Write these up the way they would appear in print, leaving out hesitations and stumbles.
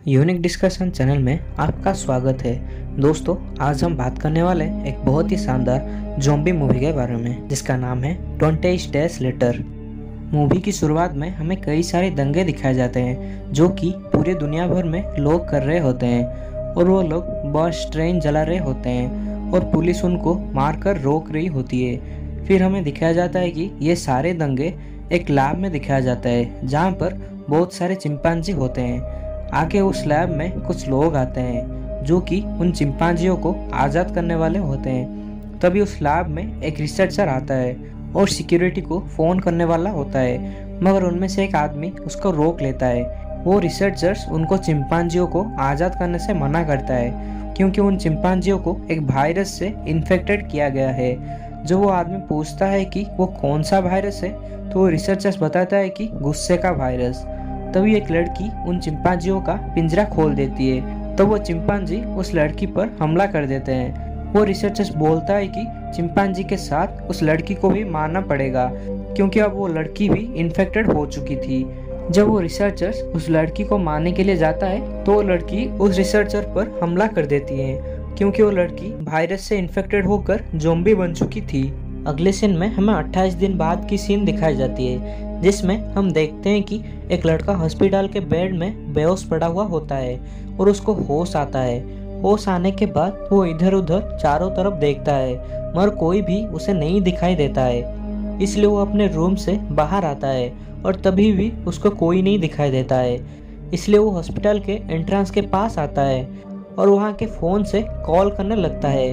Unique discussion channel में आपका स्वागत है। दोस्तों, आज हम बात करने वाले एक बहुत ही शानदार ज़ॉम्बी मूवी के बारे में जिसका नाम है 20 डेज लेटर। मूवी की शुरुआत में हमें कई सारे दंगे दिखाए जाते हैं जो कि पूरे दुनिया भर में लोग कर रहे होते हैं और वो लोग बस ट्रेन जला रहे होते हैं और पुलिस उनको मारकर रोक रही होती है। फिर हमें दिखाया जाता है कि ये सारे दंगे एक लैब में दिखाया जाता है जहाँ पर बहुत सारे चिंपांजी होते हैं। आगे उस लैब में कुछ लोग आते हैं जो कि उन चिंपांजियों को आज़ाद करने वाले होते हैं। तभी उस लैब में एक रिसर्चर आता है और सिक्योरिटी को फ़ोन करने वाला होता है, मगर उनमें से एक आदमी उसको रोक लेता है। वो रिसर्चर्स उनको चिंपांजियों को आज़ाद करने से मना करता है क्योंकि उन चिंपांजियों को एक वायरस से इन्फेक्टेड किया गया है। जब वो आदमी पूछता है कि वो कौन सा वायरस है तो वो रिसर्चर्स बताता है कि गुस्से का वायरस। तभी एक लड़की उन चिंपांजियों का पिंजरा खोल देती है तो वो चिंपांजी उस लड़की पर हमला कर देते हैं। वो रिसर्चर्स बोलता है कि चिंपांजी के साथ उस लड़की को भी मारना पड़ेगा क्योंकि अब वो लड़की भी इन्फेक्टेड हो चुकी थी। जब वो रिसर्चर्स उस लड़की को मारने के लिए जाता है तो वो लड़की उस रिसर्चर पर हमला कर देती है क्योंकि वो लड़की वायरस से इन्फेक्टेड होकर ज़ॉम्बी बन चुकी थी। अगले सीन में हमें 28 दिन बाद की सीन दिखाई जाती है जिसमें हम देखते हैं कि एक लड़का हॉस्पिटल के बेड में बेहोश पड़ा हुआ होता है और उसको होश आता है। होश आने के बाद वो इधर उधर चारों तरफ देखता है मगर कोई भी उसे नहीं दिखाई देता है, इसलिए वो अपने रूम से बाहर आता है और तभी भी उसको कोई नहीं दिखाई देता है। इसलिए वो हॉस्पिटल के एंट्रेंस के पास आता है और वहाँ के फ़ोन से कॉल करने लगता है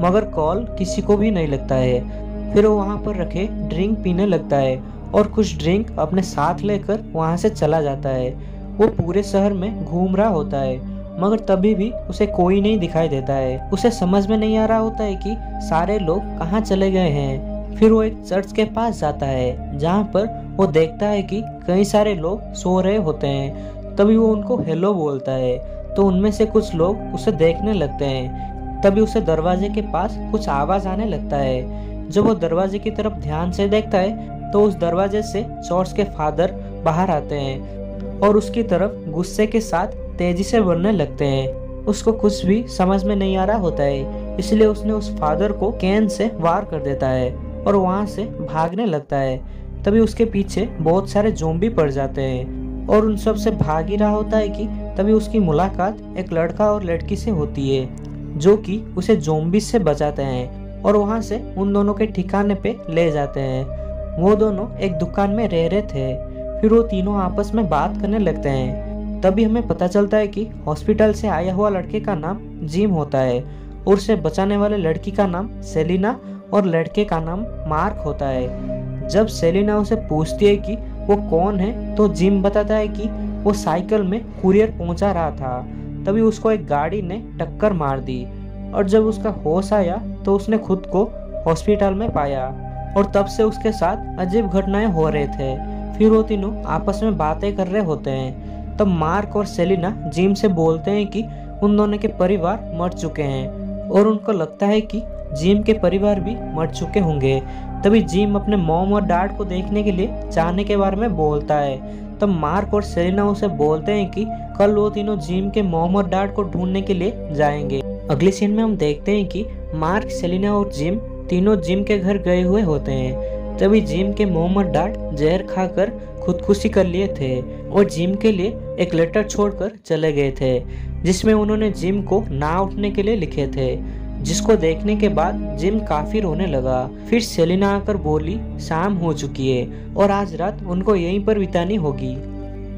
मगर कॉल किसी को भी नहीं लगता है। फिर वो वहाँ पर रखे ड्रिंक पीने लगता है और कुछ ड्रिंक अपने साथ लेकर वहाँ से चला जाता है। वो पूरे शहर में घूम रहा होता है मगर तभी भी उसे कोई नहीं दिखाई देता है। उसे समझ में नहीं आ रहा होता है कि सारे लोग कहाँ चले गए हैं। फिर वो एक चर्च के पास जाता है जहाँ पर वो देखता है कि कई सारे लोग सो रहे होते हैं। तभी वो उनको हेलो बोलता है तो उनमें से कुछ लोग उसे देखने लगते हैं। तभी उसे दरवाजे के पास कुछ आवाज़ आने लगता है। जब वो दरवाजे की तरफ ध्यान से देखता है तो उस दरवाजे से चर्च के फादर बाहर आते हैं और उसकी तरफ गुस्से के साथ तेजी से बढ़ने लगते हैं। उसको कुछ भी समझ में नहीं आ रहा होता है, इसलिए उसने उस फादर को कैन से वार कर देता है और वहां से भागने लगता है। तभी उसके पीछे बहुत सारे ज़ॉम्बी पड़ जाते हैं और उन सब से भाग ही रहा होता है कि तभी उसकी मुलाकात एक लड़का और लड़की से होती है जो कि उसे ज़ॉम्बी से बचाते हैं और वहां से उन दोनों के ठिकाने पे ले जाते हैं। वो दोनों एक दुकान में रह रहे थे। फिर वो तीनों आपस में बात करने लगते हैं। तभी हमें पता चलता है कि हॉस्पिटल से आया हुआ लड़के का नाम जिम होता है और उसे बचाने वाले लड़की का नाम सेलिना और लड़के का नाम मार्क होता है। जब सेलिना उसे पूछती है कि वो कौन है तो जिम बताता है कि वो साइकिल में कुरियर पहुंचा रहा था। तभी उसको एक गाड़ी ने टक्कर मार दी और जब उसका होश आया तो उसने खुद को हॉस्पिटल में पाया और तब से उसके साथ अजीब घटनाएं हो रहे थे। फिर वो तीनों आपस में बातें कर रहे होते हैं। तब मार्क और सेलिना जिम से बोलते हैं कि उन दोनों के परिवार मर चुके हैं और उनको लगता है कि जिम के परिवार भी मर चुके होंगे। तभी जिम अपने मॉम और डैड को देखने के लिए जाने के बारे में बोलता है। तब मार्क और सेलिना उसे बोलते हैं कि कल वो तीनों जिम के मॉम और डैड को ढूंढने के लिए जाएंगे। अगले सीन में हम देखते हैं कि मार्क, सेलिना और जिम तीनों जिम के घर गए हुए होते हैं। तभी जिम के मॉम और डैड जहर खाकर खुदकुशी कर लिए थे और जिम के लिए एक लेटर छोड़कर चले गए थे जिसमें उन्होंने जिम को ना उठने के लिए लिखे थे, जिसको देखने के बाद जिम काफी रोने लगा। फिर सेलिना आकर बोली शाम हो चुकी है और आज रात उनको यहीं पर बितानी होगी।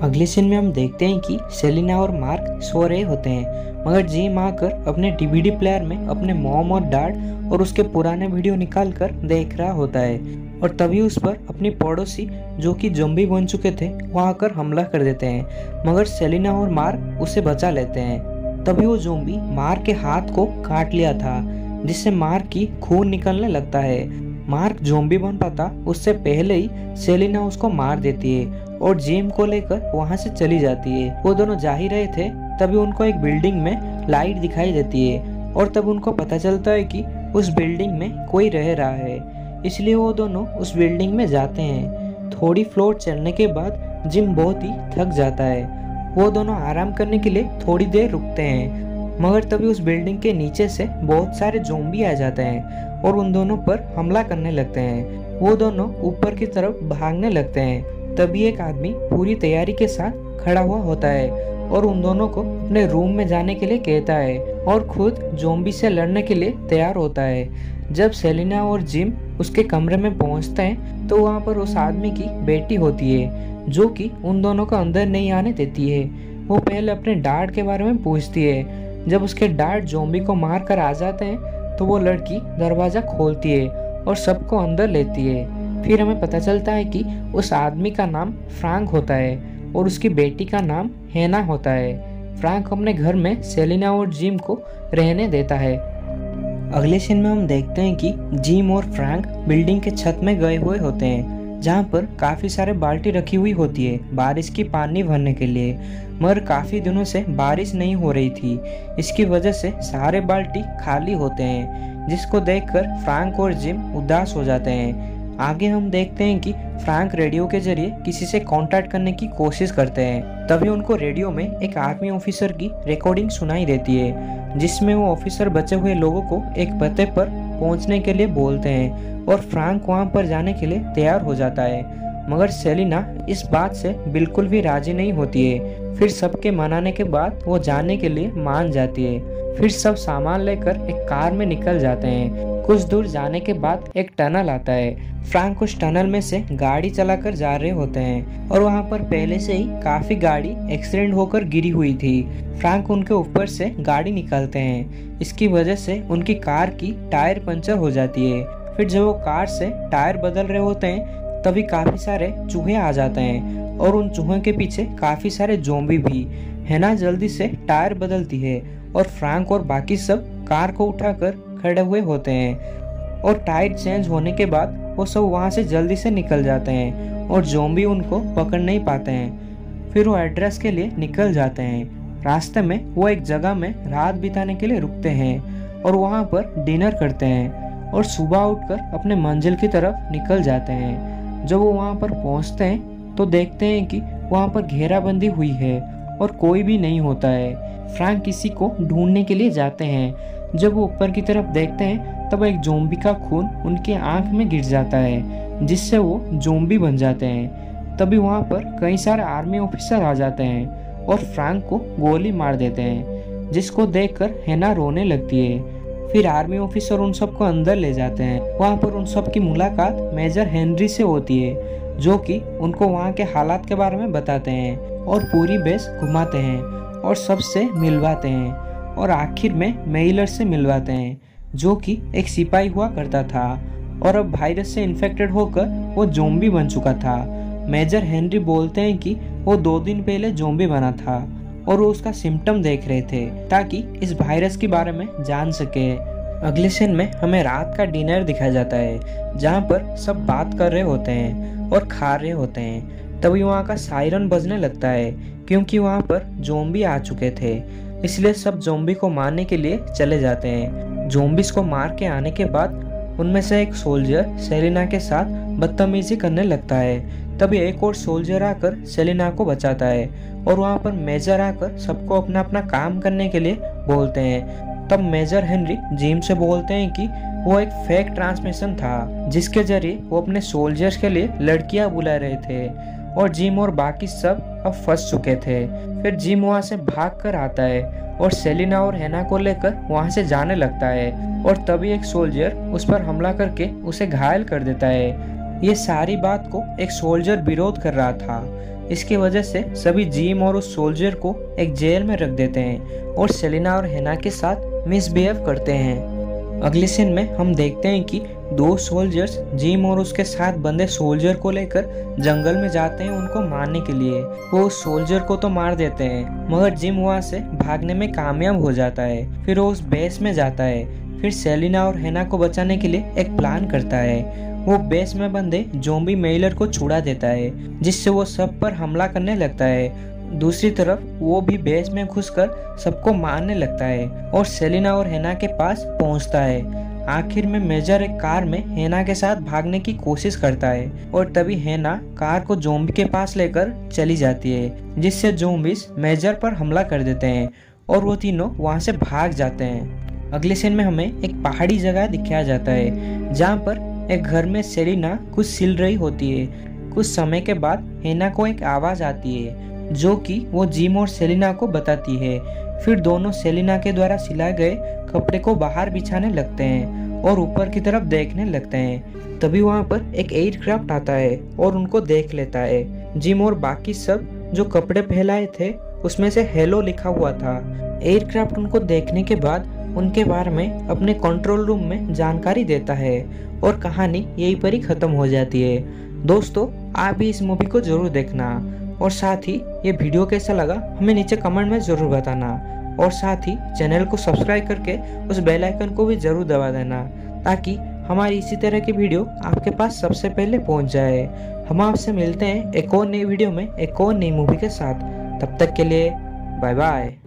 अगले सीन में हम देखते हैं कि सेलिना और मार्क सो रहे होते हैं मगर जिम आकर अपने डीवीडी प्लेयर में अपने मॉम और डैड और उसके पुराने वीडियो निकाल कर देख रहा होता है और तभी उस पर अपनी पड़ोसी जो कि ज़ॉम्बी बन चुके थे वो आकर हमला कर देते हैं मगर सेलिना और मार्क उसे बचा लेते हैं। तभी वो ज़ॉम्बी मार्क के हाथ को काट लिया था जिससे मार्क की खून निकलने लगता है। मार्क ज़ॉम्बी बन पाता उससे पहले ही सेलिना उसको मार देती है और जिम को लेकर वहां से चली जाती है। वो दोनों जा ही रहे थे तभी उनको एक बिल्डिंग में लाइट दिखाई देती है और तब उनको पता चलता है कि उस बिल्डिंग में कोई रह रहा है, इसलिए वो दोनों उस बिल्डिंग में जाते हैं। थोड़ी फ्लोर चढ़ने के बाद जिम बहुत ही थक जाता है वो दोनों आराम करने के लिए थोड़ी देर रुकते हैं, मगर तभी उस बिल्डिंग के नीचे से बहुत सारे ज़ॉम्बी आ जाते हैं और उन दोनों पर हमला करने लगते हैं। वो दोनों ऊपर की तरफ भागने लगते हैं। तभी एक आदमी पूरी तैयारी के साथ खड़ा हुआ होता है और उन दोनों को अपने रूम में जाने के लिए कहता है और खुद ज़ॉम्बी से लड़ने के लिए तैयार होता है। जब सेलिना और जिम उसके कमरे में पहुंचते हैं तो वहां पर उस आदमी की बेटी होती है जो कि उन दोनों को अंदर नहीं आने देती है। वो पहले अपने डैड के बारे में पूछती है। जब उसके डैड ज़ॉम्बी को मार कर आ जाते हैं तो वो लड़की दरवाज़ा खोलती है और सबको अंदर लेती है। फिर हमें पता चलता है कि उस आदमी का नाम फ्रैंक होता है और उसकी बेटी का नाम हैना होता है। फ्रैंक अपने घर में सेलिना और जिम को रहने देता है। अगले सीन में हम देखते हैं कि जिम और फ्रैंक बिल्डिंग के छत में गए हुए होते हैं जहाँ पर काफ़ी सारे बाल्टी रखी हुई होती है बारिश की पानी भरने के लिए, मगर काफ़ी दिनों से बारिश नहीं हो रही थी। इसकी वजह से सारे बाल्टी खाली होते हैं, जिसको देखकर फ्रैंक और जिम उदास हो जाते हैं। आगे हम देखते हैं कि फ्रैंक रेडियो के जरिए किसी से कांटेक्ट करने की कोशिश करते हैं। तभी उनको रेडियो में एक आर्मी ऑफिसर की रिकॉर्डिंग सुनाई देती है जिसमें वो ऑफिसर बचे हुए लोगों को एक पते पर पहुंचने के लिए बोलते हैं और फ्रैंक वहां पर जाने के लिए तैयार हो जाता है। मगर सेलिना इस बात से बिल्कुल भी राजी नहीं होती है। फिर सबके मनाने के बाद वो जाने के लिए मान जाती है। फिर सब सामान लेकर एक कार में निकल जाते हैं। कुछ दूर जाने के बाद एक टनल आता है। फ्रैंक उस टनल में से गाड़ी चलाकर जा रहे होते हैं और वहां पर पहले से ही काफी गाड़ी एक्सीडेंट होकर गिरी हुई थी। फ्रैंक उनके ऊपर से गाड़ी निकालते हैं। इसकी वजह से उनकी कार की टायर पंचर हो जाती है। फिर जब वो कार से टायर बदल रहे होते हैं तभी काफी सारे चूहे आ जाते हैं और उन चूहों के पीछे काफी सारे ज़ॉम्बी भी। हैना जल्दी से टायर बदलती है और फ्रैंक और बाकी सब कार को उठाकर खड़े हुए होते हैं और टायर चेंज होने के बाद वो सब वहां से जल्दी से निकल जाते हैं और ज़ॉम्बी उनको पकड़ नहीं पाते हैं। फिर वो एड्रेस के लिए निकल जाते हैं। रास्ते में वो एक जगह में रात बिताने के लिए रुकते हैं और वहां पर डिनर करते हैं और सुबह उठकर अपने मंजिल की तरफ निकल जाते हैं। जब वो वहां पर पहुंचते हैं तो देखते हैं कि वहां पर घेराबंदी हुई है और कोई भी नहीं होता है। फ्रैंक किसी को ढूंढने के लिए जाते हैं। जब वो ऊपर की तरफ देखते हैं तब एक ज़ॉम्बी का खून उनके आंख में गिर जाता है जिससे वो ज़ॉम्बी बन जाते हैं। तभी वहां पर कई सारे आर्मी ऑफिसर आ जाते हैं और फ्रैंक को गोली मार देते हैं, जिसको देखकर हैना रोने लगती है। फिर आर्मी ऑफिसर उन सबको अंदर ले जाते हैं। वहां पर उन सब की मुलाकात मेजर हेनरी से होती है जो कि उनको वहां के हालात के बारे में बताते हैं और पूरी बेस घुमाते हैं और सबसे मिलवाते हैं और आखिर में मेयलर से मिलवाते हैं जो कि एक सिपाही हुआ करता था और अब वायरस से इन्फेक्टेड होकर वो ज़ॉम्बी बन चुका था। मेजर हेनरी बोलते हैं कि वो 2 दिन पहले ज़ॉम्बी बना था और वो उसका सिम्टम देख रहे थे ताकि इस वायरस के बारे में जान सके। अगले सीन में हमें रात का डिनर दिखाया जाता है जहाँ पर सब बात कर रहे होते हैं और खा रहे होते हैं। तभी वहाँ का सायरन बजने लगता है क्योंकि वहाँ पर ज़ॉम्बी आ चुके थे, इसलिए सब ज़ॉम्बी को मारने के लिए चले जाते हैं। ज़ॉम्बीज को मार के आने के बाद उनमें से एक सोल्जर सेलिना के साथ बदतमीजी करने लगता है। तभी एक और सोल्जर आकर सेलिना को बचाता है और वहाँ पर मेजर आकर सबको अपना अपना काम करने के लिए बोलते हैं। तब मेजर हेनरी जिम से बोलते हैं कि वो एक फेक ट्रांसमिशन था जिसके जरिए वो अपने सोल्जर्स के लिए लड़कियां बुला रहे थे और जिम और बाकी सब अब फंस चुके थे। फिर जिम वहाँ से भाग कर आता है और सेलिना और हैना को लेकर वहाँ से जाने लगता है और तभी एक सोल्जर उस पर हमला करके उसे घायल कर देता है। ये सारी बात को एक सोल्जर विरोध कर रहा था। इसकी वजह से सभी जिम और उस सोल्जर को एक जेल में रख देते हैं और सेलिना और हैना के साथ मिसबिहेव करते हैं। अगले सीन में हम देखते हैं कि 2 सोल्जर्स जिम और उसके साथ बंदे सोल्जर को लेकर जंगल में जाते हैं उनको मारने के लिए। वो उस सोल्जर को तो मार देते हैं मगर जिम वहाँ से भागने में कामयाब हो जाता है। फिर वो उस बेस में जाता है। फिर सेलिना और हैना को बचाने के लिए एक प्लान करता है। वो बेस में बंदे ज़ॉम्बी मेयलर को छुड़ा देता है जिससे वो सब पर हमला करने लगता है। दूसरी तरफ वो भी बेस में घुसकर सबको मारने लगता है और सेलिना और हैना के पास पहुंचता है। आखिर में मेजर एक कार में हेना के साथ भागने की कोशिश करता है और तभी हेना कार को ज़ॉम्बी के पास लेकर चली जाती है, जिससे ज़ॉम्बीज मेजर पर हमला कर देते हैं और वो तीनों वहां से भाग जाते हैं। अगले सीन में हमें एक पहाड़ी जगह दिखाया जाता है जहाँ पर एक घर में सेलिना कुछ सिल रही होती है। कुछ समय के बाद हेना को एक आवाज़ आती है जो कि वो जिम और सेलिना को बताती है। फिर दोनों सेलिना के द्वारा सिलाए गए कपड़े को बाहर बिछाने लगते हैं और ऊपर की तरफ देखने लगते हैं। तभी वहाँ पर एक एयरक्राफ्ट आता है और उनको देख लेता है। जिम और बाकी सब जो कपड़े फैलाए थे उसमें से हेलो लिखा हुआ था। एयरक्राफ्ट उनको देखने के बाद उनके बारे में अपने कंट्रोल रूम में जानकारी देता है और कहानी यहीं पर ही खत्म हो जाती है। दोस्तों, आप भी इस मूवी को जरूर देखना और साथ ही ये वीडियो कैसा लगा हमें नीचे कमेंट में जरूर बताना और साथ ही चैनल को सब्सक्राइब करके उस बेल आइकन को भी जरूर दबा देना ताकि हमारी इसी तरह की वीडियो आपके पास सबसे पहले पहुंच जाए। हम आपसे मिलते हैं एक और नई वीडियो में एक और नई मूवी के साथ। तब तक के लिए बाय बाय।